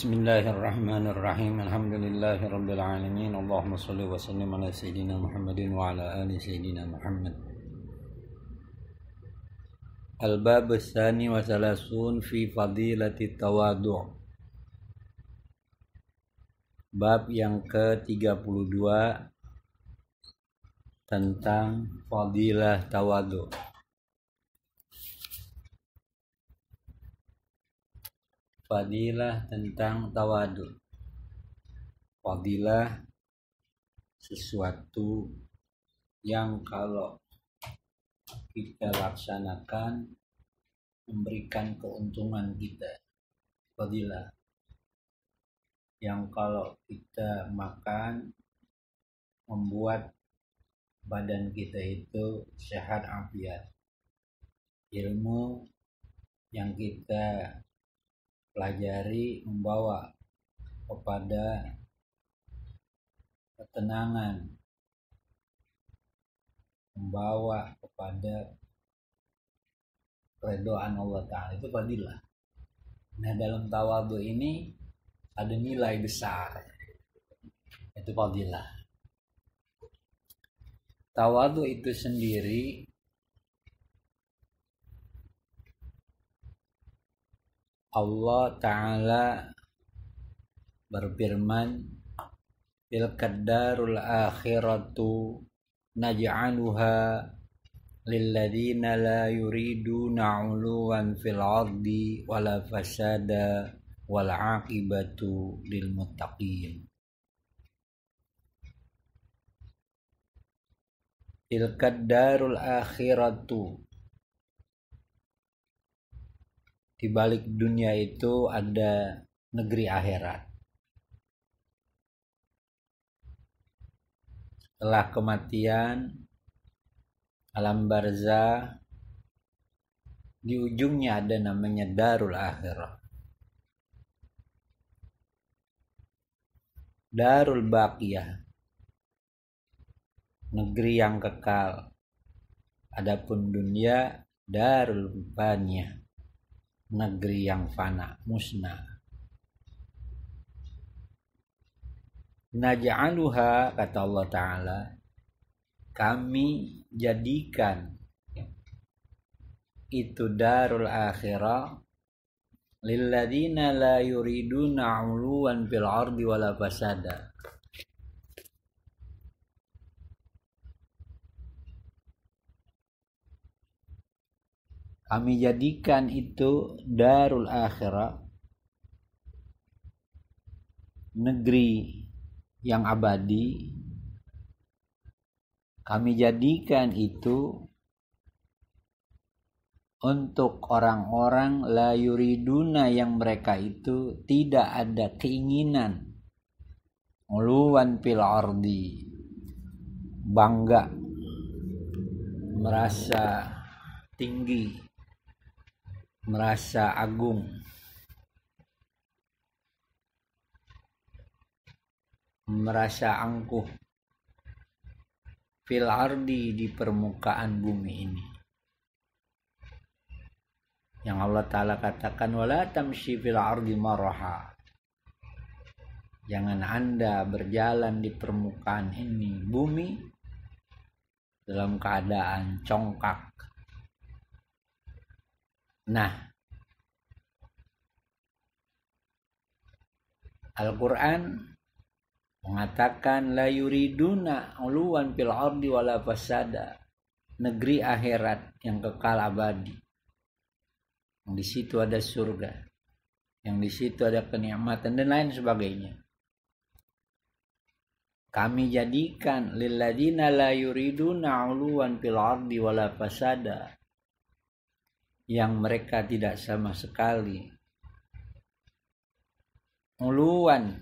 Bismillahirrahmanirrahim. Alhamdulillahirabbil alamin. Allahumma shalli wa sallim ala sayyidina Muhammadin wa ala ali sayyidina Muhammad. Al-bab tsani wa salasun fi fadilati tawadu'. Bab yang ke-32 tentang fadilah tawadu'. Fadilah tentang tawadu. Fadilah sesuatu yang kalau kita laksanakan memberikan keuntungan kita. Fadilah yang kalau kita makan membuat badan kita itu sehat afiat. Ilmu yang kita pelajari membawa kepada ketenangan, membawa kepada keridhaan Allah Ta'ala, itu fadilah. Nah, dalam tawadhu ini ada nilai besar, itu fadilah. Tawadhu itu sendiri Allah Ta'ala berfirman, tilkad darul akhiratu naj'aluha lilladzina la yuriduna 'uluwan fil ardi wala fasada wal 'aqibatu lil muttaqin. Tilkad darul akhiratu, di balik dunia itu ada negeri akhirat. Setelah kematian, alam barzah, di ujungnya ada namanya darul akhirah. Darul baqiyah, negeri yang kekal. Adapun dunia darul faniyah, negeri yang fana, musnah. Naj'aluha, kata Allah Ta'ala, kami jadikan itu darul akhirah lilladzina la yuriduna 'uluwan fil ardi wala fasada. Kami jadikan itu darul akhirah, negeri yang abadi. Kami jadikan itu untuk orang-orang la yuriduna, yang mereka itu tidak ada keinginan uluwan fil ardi, bangga, merasa tinggi, merasa agung, merasa angkuh, fil ardi, di permukaan bumi ini. Yang Allah Ta'ala katakan, wala tamshi fil ardi maraha, jangan Anda berjalan di permukaan ini, bumi, dalam keadaan congkak. Nah, Al-Quran mengatakan la yuriduna 'uluwan fil ardi wala fasada, negeri akhirat yang kekal abadi. Yang di situ ada surga, yang di situ ada kenikmatan dan lain sebagainya. Kami jadikan lilladzina la yuriduna 'uluwan fil ardi wala fasada, yang mereka tidak sama sekali uluwan,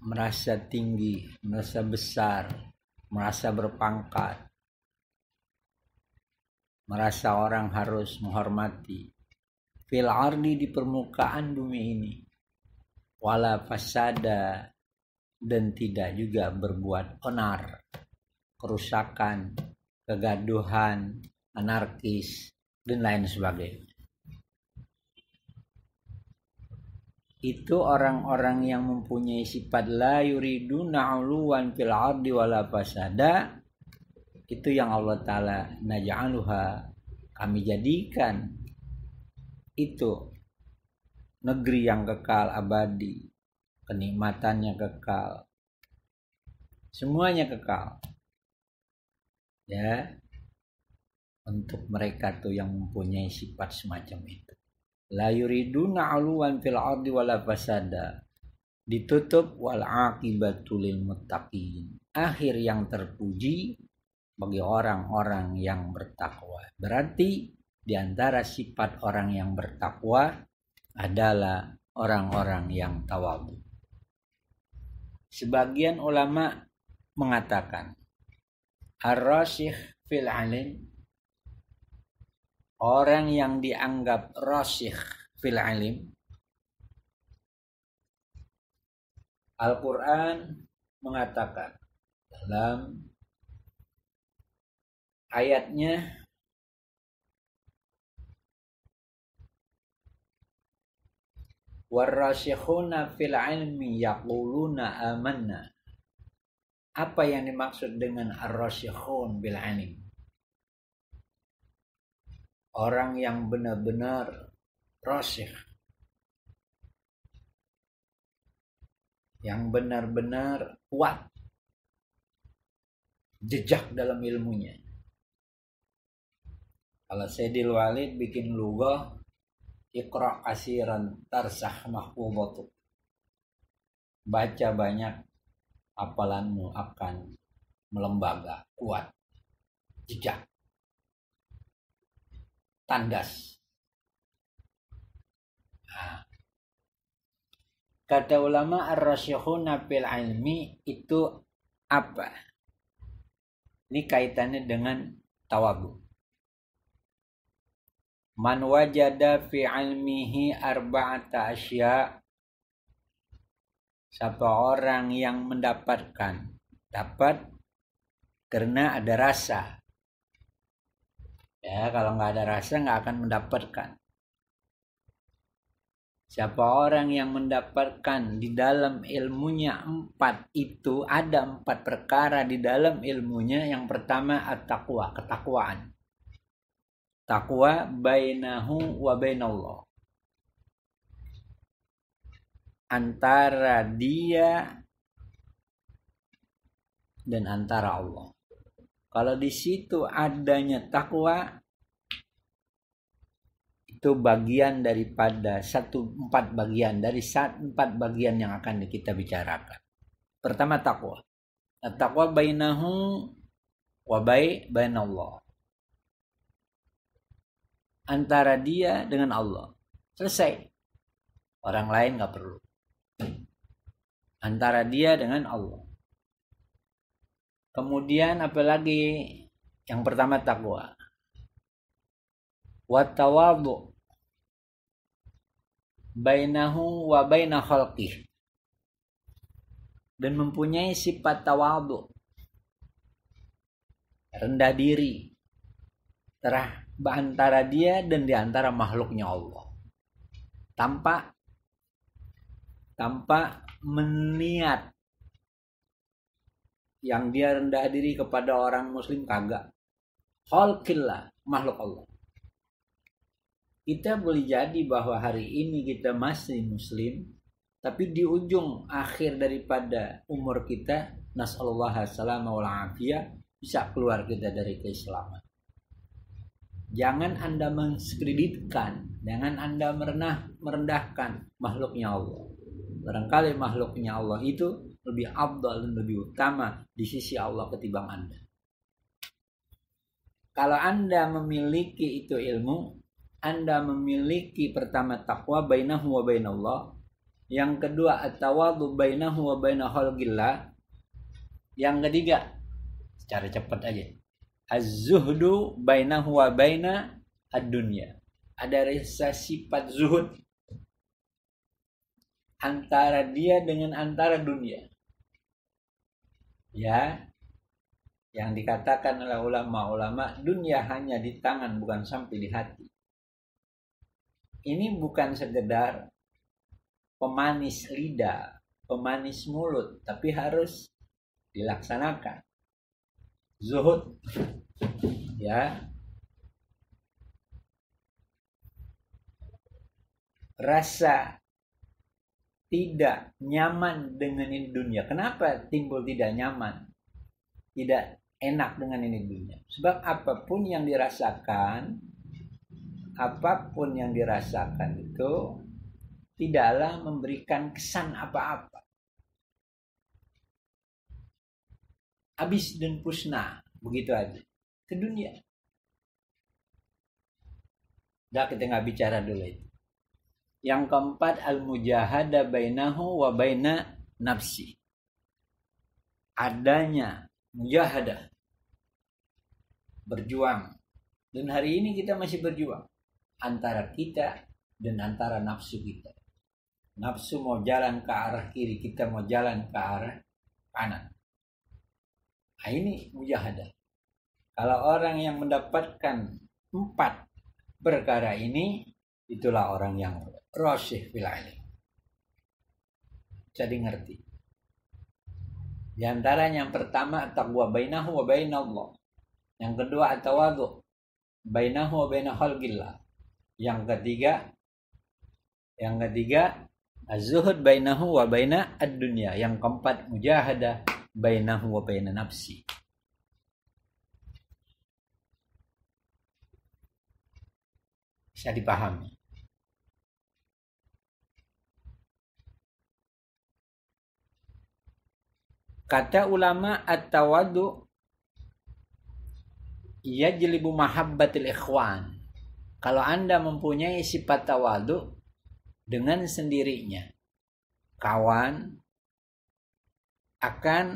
merasa tinggi, merasa besar, merasa berpangkat, merasa orang harus menghormati, fil ardi, di permukaan bumi ini, wala fasada, dan tidak juga berbuat onar, kerusakan, kegaduhan, anarkis, dan lain sebagainya. itu orang-orang yang mempunyai sifat la yuriduna 'uluwan fil ardi wala fasada, itu yang Allah Ta'ala naj'aluha, kami jadikan itu negeri yang kekal abadi, kenikmatannya kekal, semuanya kekal ya, untuk mereka tuh yang mempunyai sifat semacam itu. La yuriduna 'uluwan fil ardi wala fasada, ditutup wal aqibatu lil muttaqin, akhir yang terpuji bagi orang-orang yang bertakwa. Berarti di antara sifat orang yang bertakwa adalah orang-orang yang tawadhu. Sebagian ulama mengatakan ar-rasyikh fil alim, orang yang dianggap rasyikh fil alim, Al-Quran mengatakan dalam ayatnya warrasyikhuna fil ilmi yaquluna amanna. Apa yang dimaksud dengan ar-rasyikhun bil ilm? Orang yang benar-benar rasyikh, yang benar-benar kuat jejak dalam ilmunya. Kalau Sayyidil Walid bikin lugah, iqra kasiran tarsah mahfudhatu, baca banyak, hafalanmu akan melembaga, kuat, jejak, tandas. Nah, kata ulama ar-rasyikhuna fil ilmi itu apa? Ini kaitannya dengan tawadhu. Man wajada fi ilmihi arba'ata asya, siapa orang yang mendapatkan, dapat karena ada rasa. Ya, kalau nggak ada rasa nggak akan mendapatkan. Siapa orang yang mendapatkan di dalam ilmunya 4 itu, ada 4 perkara di dalam ilmunya. Yang pertama at-taqwa, ketakwaan. Taqwa bainahu wa bainallah, antara dia dan antara Allah. Kalau di situ adanya takwa, itu bagian daripada 4 bagian dari 4 bagian yang akan kita bicarakan. Pertama takwa. Takwa bainahu wa bainallah, antara dia dengan Allah. Selesai. Orang lain nggak perlu. Antara dia dengan Allah. Kemudian apalagi? Yang pertama takwa. Wa tawadhu bainahu wa baina khalqih, dan mempunyai sifat tawadhu, rendah diri, antara dia dan di antara makhluknya Allah, tanpa meniat yang dia rendah diri kepada orang muslim, kagak. Khalqillah, makhluk Allah. Kita boleh jadi bahwa hari ini kita masih muslim, tapi di ujung akhir daripada umur kita, nasallallahu alaihi wal afiyah, bisa keluar kita dari keislaman. Jangan Anda menskreditkan, jangan Anda merendahkan makhluknya Allah. Barangkali makhluknya Allah itu lebih afdal dan lebih utama di sisi Allah ketimbang Anda. Kalau Anda memiliki itu ilmu, Anda memiliki pertama takwa bainahu wa bainallah, yang kedua at-tawadhu bainahu wa baina khalqillah, yang ketiga secara cepat aja az-zuhdu bainahu wa baina ad-dunya. Ada rasa sifat zuhud antara dia dengan antara dunia. Ya, yang dikatakan oleh ulama-ulama, dunia hanya di tangan bukan sampai di hati. Ini bukan sekedar pemanis lidah, pemanis mulut, tapi harus dilaksanakan. Zuhud, ya. Rasa tidak nyaman dengan ini dunia. Kenapa timbul tidak nyaman? Tidak enak dengan ini dunia. Sebab apapun yang dirasakan itu tidaklah memberikan kesan apa-apa. Habis dan pusna, begitu aja. Ke dunia. Udah, kita nggak bicara dulu itu. Yang keempat, al-mujahadah bainahu wa baina nafsi. Adanya mujahadah, berjuang. Dan hari ini kita masih berjuang antara kita dan antara nafsu kita. Nafsu mau jalan ke arah kiri, kita mau jalan ke arah kanan. Nah, ini mujahadah. Kalau orang yang mendapatkan 4 perkara ini, itulah orang yang rasyih fil ilm. Jadi ngerti. Di antaranya yang pertama taqwa bainahu wa bainallah. Yang kedua at-tawadhu bainahu wa baina khalqillah. Yang ketiga az-zuhud bainahu wa baina ad-dunya. Yang keempat mujahadah bainahu wa baina nafsi. Bisa dipahami. Kata ulama at-tawadhu yajlibu mahabbatil ikhwan. Kalau Anda mempunyai sifat tawadhu, dengan sendirinya kawan akan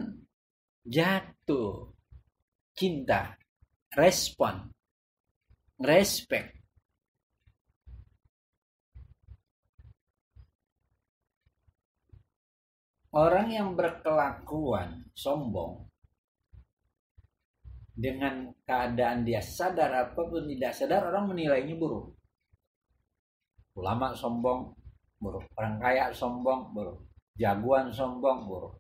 jatuh cinta, respon, respect. Orang yang berkelakuan sombong dengan keadaan dia sadar apapun tidak sadar, orang menilainya buruk. Ulama sombong, buruk. Orang kaya sombong, buruk. Jagoan sombong, buruk.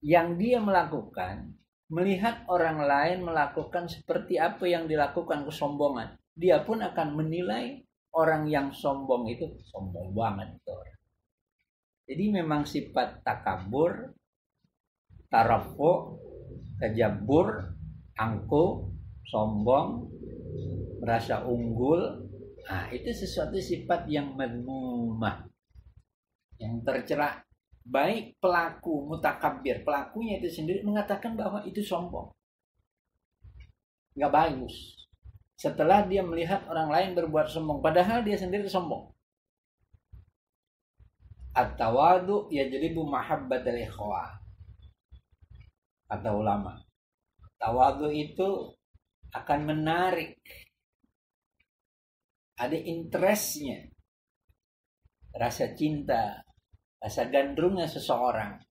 Yang dia melakukan, melihat orang lain melakukan seperti apa yang dilakukan kesombongan, dia pun akan menilai orang yang sombong itu sombong banget itu orang. Jadi memang sifat takabur, tarafu, kejabur, angkuh, sombong, merasa unggul, nah itu sesuatu sifat yang madmumah, yang tercela. Baik pelaku mutakabir, pelakunya itu sendiri mengatakan bahwa itu sombong, nggak bagus. Setelah dia melihat orang lain berbuat sombong, padahal dia sendiri sombong. At-tawadhu yajlibu mahabbatal ikhwah. Kata ulama, tawadhu itu akan menarik, ada interestnya, rasa cinta, rasa gandrungnya seseorang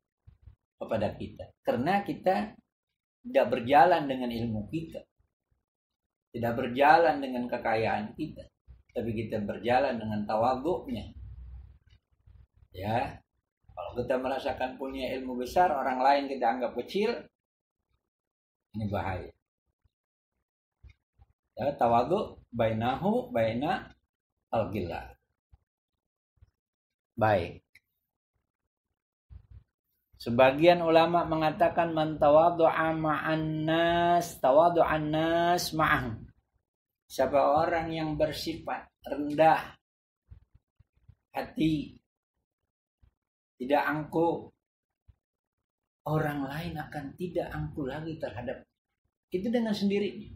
kepada kita. Karena kita tidak berjalan dengan ilmu kita, tidak berjalan dengan kekayaan kita, tapi kita berjalan dengan tawadhu'nya. Ya, kalau kita merasakan punya ilmu besar, orang lain kita anggap kecil, ini bahaya. Ya, tawadhu bainahu baina al-ghillah. Baik. Sebagian ulama mengatakan man tawadhu'a ma'an nas, tawadhu'an nas ma'ah. Siapa orang yang bersifat rendah hati, tidak angkuh, orang lain akan tidak angkuh lagi terhadap itu dengan sendirinya.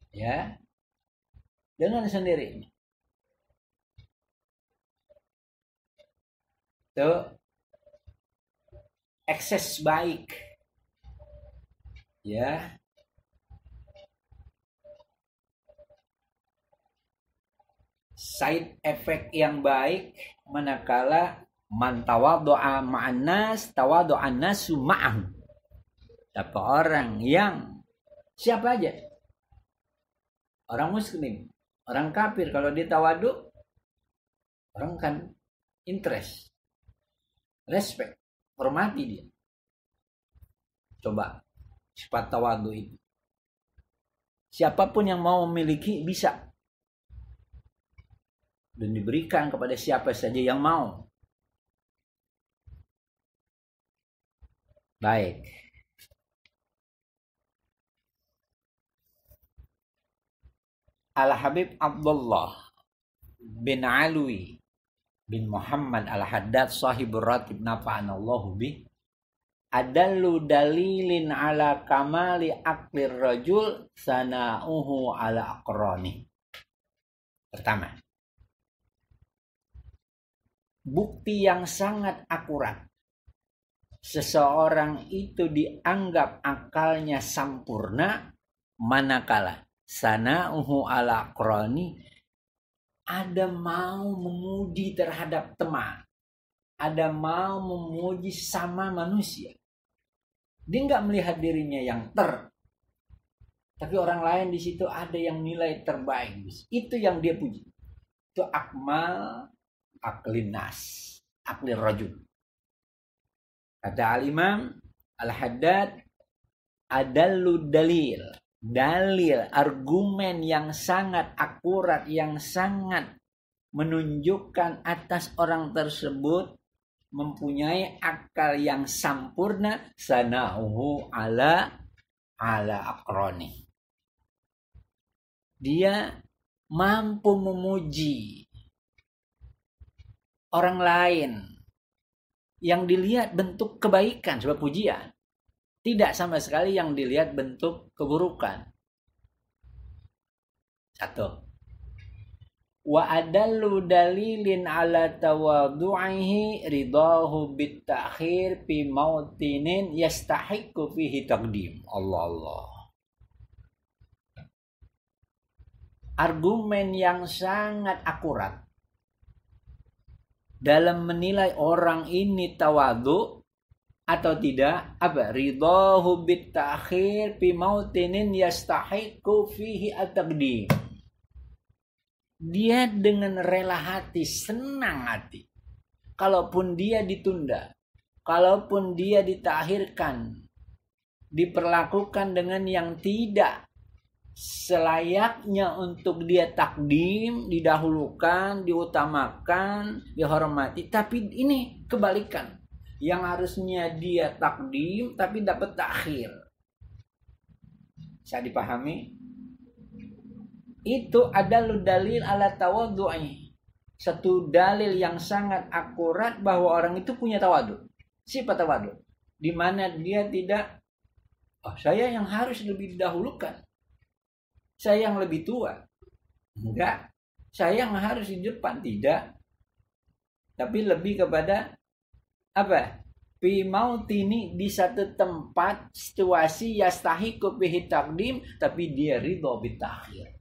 Ya, dengan sendirinya. Itu ekses baik. Ya. Side effect yang baik manakala man tawadhu'a ma'an nas tawadhu'an nasu ma'ahu. Siapa orang yang siapa aja orang muslim Orang kafir kalau dia tawadu, orang kan interest, respect, hormati dia. Coba sifat tawadu itu. Siapapun yang mau memiliki bisa. Dan diberikan kepada siapa saja yang mau. Baik. Al-Habib Abdullah bin Alwi bin Muhammad Al-Haddad sahibur ratib nafa'anallahu bih adallu dalilin ala kamali aqlir rajul sana'uhu ala aqrani. Pertama, bukti yang sangat akurat seseorang itu dianggap akalnya sempurna manakala sana'uhu ala aqrani, ada mau memuji terhadap teman, ada mau memuji sama manusia. Dia nggak melihat dirinya yang tapi orang lain di situ ada yang nilai terbaik. Itu yang dia puji. Itu akmal aklinas, aklir rajul. Kata al-Imam Al-Haddad, adallu dalil, argumen yang sangat akurat, yang sangat menunjukkan atas orang tersebut mempunyai akal yang sempurna, sana'uhu ala aqrani. Dia mampu memuji orang lain yang dilihat bentuk kebaikan sebab pujian. Tidak sama sekali yang dilihat bentuk keburukan. Satu. Wa adallu dalilin ala tawadu'ihi ridahu bittakhir fi mautinin yastahiqu fihi taqdim. Allah. Argumen yang sangat akurat dalam menilai orang ini tawadu atau tidak, apa? Ridahu bittakhir fi mautinin yastahiqu fihi at-taqdim. Dia dengan rela hati, senang hati. Kalaupun dia ditunda, kalaupun dia ditakhirkan, diperlakukan dengan yang tidak selayaknya untuk dia takdim, didahulukan, diutamakan, dihormati. Tapi ini kebalikan. Yang harusnya dia takdim tapi dapat takhir. Bisa dipahami? Itu adalah dalil ala tawaddu'i. Satu dalil yang sangat akurat bahwa orang itu punya tawadu. Sifat tawadu. Di mana dia tidak, saya yang harus lebih didahulukan. Saya yang lebih tua. Enggak. Saya yang harus di depan. Tidak. Tapi lebih kepada apa? Fi mautini, di satu tempat situasi yastahiqu bihi taqdim, tapi dia ridha bitakhir.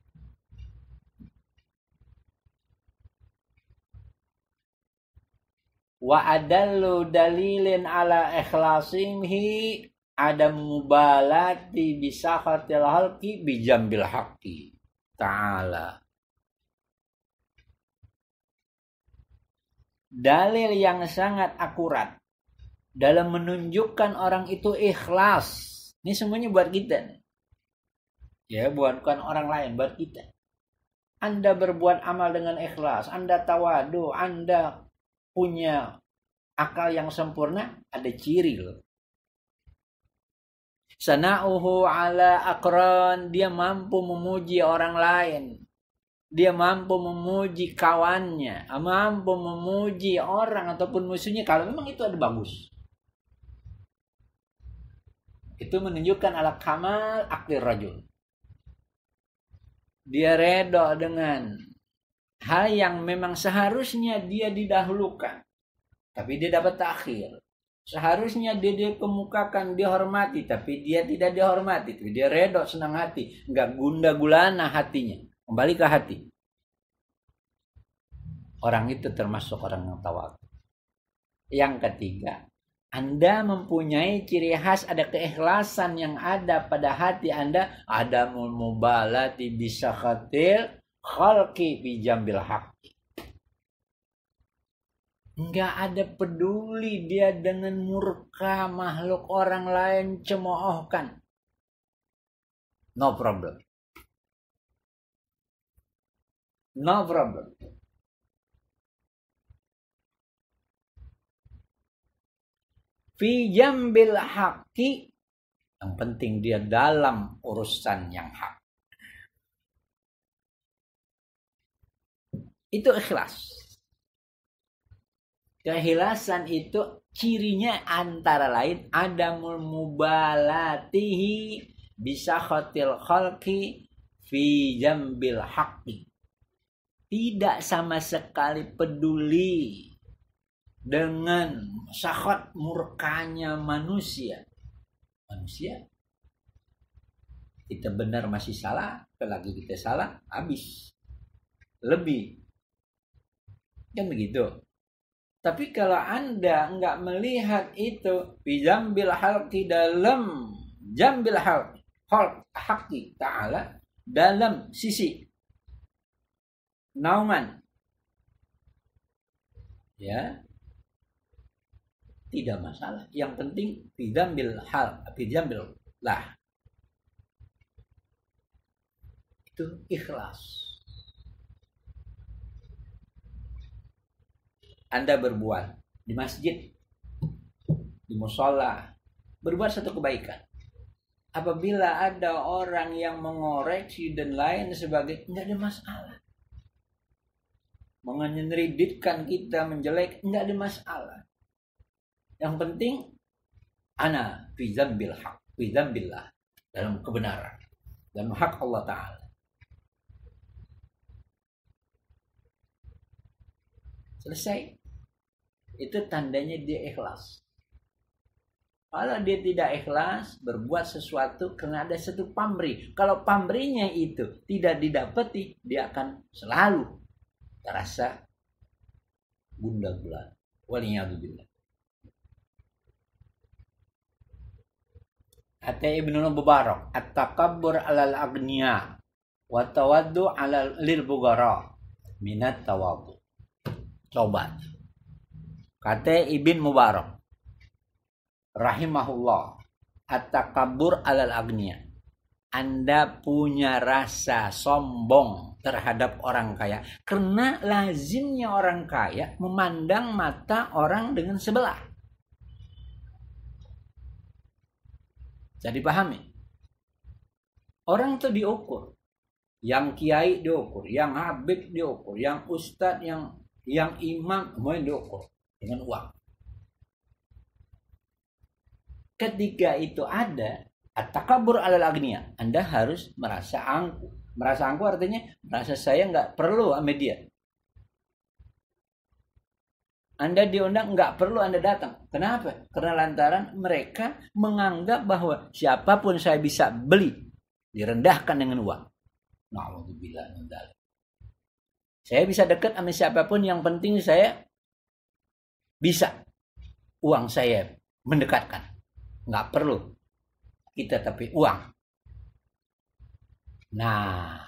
Wa adallu dalilin ala ikhlasihi adam mubalati bisakhatil halqi bijambil haqqi ta'ala. Dalil yang sangat akurat dalam menunjukkan orang itu ikhlas. Ini semuanya buat kita. Ya, bukan orang lain, buat kita. Anda berbuat amal dengan ikhlas, Anda tawadu, Anda punya akal yang sempurna, ada ciri loh. Sana'uhu ala aqran, dia mampu memuji orang lain. Dia mampu memuji kawannya, mampu memuji orang ataupun musuhnya kalau memang itu ada bagus. Itu menunjukkan ala kamal aklir rajul. Dia redha dengan hal yang memang seharusnya dia didahulukan, tapi dia dapat takhir. Seharusnya dia dikemukakan, dihormati, tapi dia tidak dihormati. Tapi dia redha, senang hati, enggak gundah gulana hatinya. Kembali ke hati. Orang itu termasuk orang yang tawadu. Yang ketiga, Anda mempunyai ciri khas, ada keikhlasan yang ada pada hati Anda. Ada mubalati bisakhatil khalqi fi jambil haqqi. Enggak ada peduli dia dengan murka makhluk orang lain, cemoohkan. No problem. No problem. Fi jambil haqqi, yang penting dia dalam urusan yang hak. Itu ikhlas. Keikhlasan itu cirinya antara lain adamul mubalatihi bisa khotil khalqi fi jambil haqqi. Tidak sama sekali peduli dengan sakhat murkanya manusia. Manusia, kita benar masih salah, apalagi kita salah, habis. Lebih. Kan begitu. Tapi kalau Anda enggak melihat itu, fi jambil halqi, dalam jambil haqqi ta'ala, dalam sisi naungan, ya, tidak masalah. Yang penting fi jambil lah. Itu ikhlas. Anda berbuat di masjid, di mushola, berbuat satu kebaikan. Apabila ada orang yang mengoreksi dan lain sebagainya, tidak ada masalah. Menyeriditkan kita, menjelek, tidak ada masalah. Yang penting, ana fi dzambil haq, fi dzambillah, dalam kebenaran, dalam hak Allah Ta'ala. Selesai. Itu tandanya dia ikhlas. Kalau dia tidak ikhlas, berbuat sesuatu karena ada satu pamrih. Kalau pamrihnya itu tidak didapati, dia akan selalu terasa gundah gulana. Waliyadzubillah. Kata Ibnu Mubarak, at-takabbur 'alal aghniya wa tawaddu 'alal lil fuqara minat tawaddu. Coba. Kata Ibnu Mubarak rahimahullah, at-takabbur 'alal aghniya. Anda punya rasa sombong terhadap orang kaya karena lazimnya orang kaya memandang mata orang dengan sebelah. Jadi pahami. Orang itu diukur. Yang kiai diukur, yang habib diukur, yang ustadz, yang imam, semuanya diukur dengan uang. Ketika itu ada at-takabbur 'alal aghniya, Anda harus merasa angkuh. Merasa angkuh artinya merasa saya nggak perlu sama dia. Anda diundang nggak perlu Anda datang. Kenapa? Karena lantaran mereka menganggap bahwa siapapun saya bisa beli, direndahkan dengan uang. Na'udzubillah min dzalik. Saya bisa dekat sama siapapun, yang penting saya bisa uang saya mendekatkan. Nggak perlu kita tapi uang. Nah,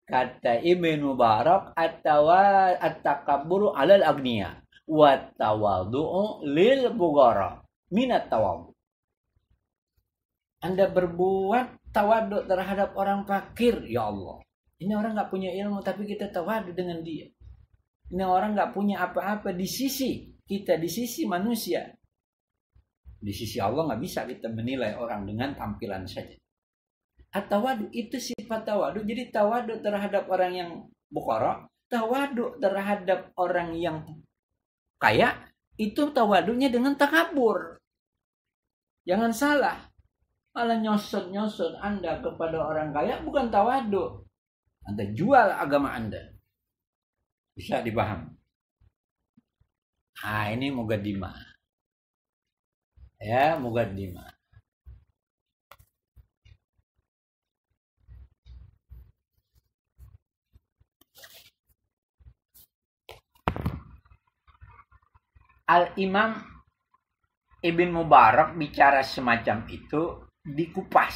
kata Ibnu Mubarak, at-takabburu 'alal aghniya wa tawaddu'u lil fuqara minat tawaddu. Anda berbuat tawaddu terhadap orang fakir, ya Allah. Ini orang nggak punya ilmu tapi kita tawaddu dengan dia. Ini orang nggak punya apa-apa di sisi kita, di sisi manusia. Di sisi Allah nggak bisa kita menilai orang dengan tampilan saja. At-tawadu itu sifat tawadu. Jadi tawadu terhadap orang yang fuqara, tawadu terhadap orang yang kaya, itu tawadunya dengan takabur. Jangan salah. Malah nyosot-nyosot Anda kepada orang kaya bukan tawadu. Anda jual agama Anda. Bisa dipahami. Nah, ini muqaddimah. Ya, muqaddimah. Al-Imam Ibn Mubarak bicara semacam itu dikupas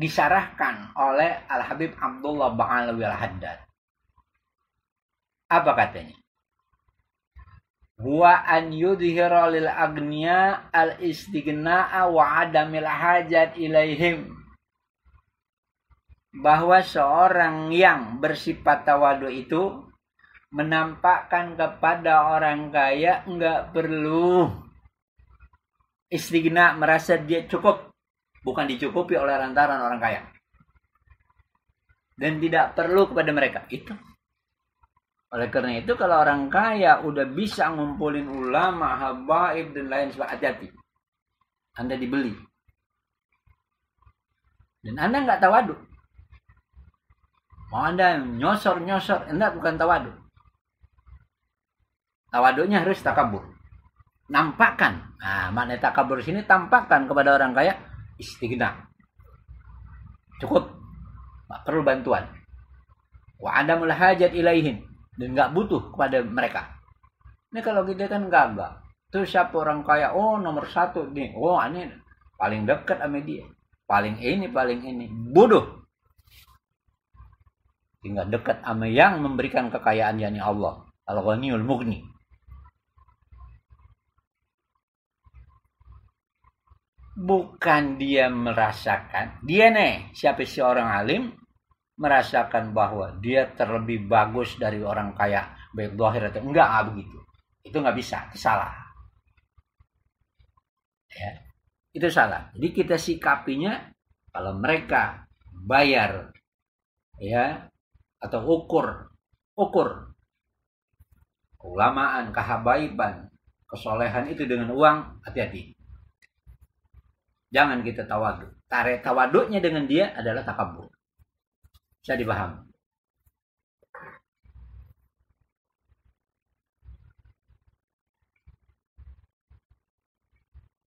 disarahkan oleh Al-Habib Abdullah Ba'alawi Al-Haddad. Apa katanya? Huwa an yudhira lil agniya al-istighna'a wa adamil hajat ilaihim. Bahwa seorang yang bersifat tawadu itu menampakkan kepada orang kaya enggak perlu istighna, merasa dia cukup, bukan dicukupi oleh lantaran orang kaya, dan tidak perlu kepada mereka itu. Oleh karena itu kalau orang kaya udah bisa ngumpulin ulama, habaib dan lain sebagainya, hati-hati, Anda dibeli dan Anda nggak tawadu. Mau Anda nyosor, Anda bukan tawadu. Tawadunya harus takabur, nampakkan. Nah, makna takabur sini tampakkan kepada orang kaya istighna, cukup, nggak perlu bantuan. Wa adamul hajat ilaihin, dan nggak butuh kepada mereka. Ini kalau kita kan gagah. Terus siapa orang kaya? Oh, nomor satu nih. Oh, ini paling dekat sama dia. Paling ini. Bodoh. Tinggal dekat sama yang memberikan kekayaan, yakni Allah. Al-Ghaniyul Mughni. Bukan dia merasakan. Dia nih, siapa si orang alim, merasakan bahwa dia terlebih bagus dari orang kaya, baik zahir atau enggak begitu. Itu nggak bisa, itu salah. Ya, itu salah. Jadi kita sikapinya kalau mereka bayar, ya, atau ukur keulamaan, kehabaiban, kesolehan itu dengan uang, hati-hati. Jangan kita tawadu. Tawaduknya dengan dia adalah takabur. Bisa dipahami.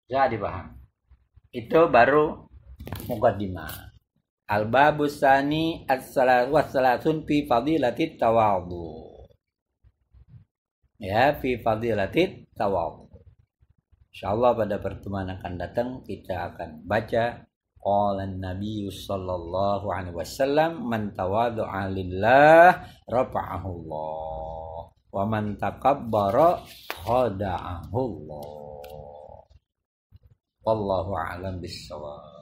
Bisa dipahami. Itu baru muqaddimah. Al-babus tsani as-salasun fi fadilatit tawadhu. Ya, fi fadilatit tawadhu. Insyaallah pada pertemuan akan datang kita akan baca qala an-nabiy sallallahu alaihi wasallam man tawadhu'a lillah rafa'ahu Allah wa man takabbara khada'ahu Allah. Wallahu a'lam bissawab.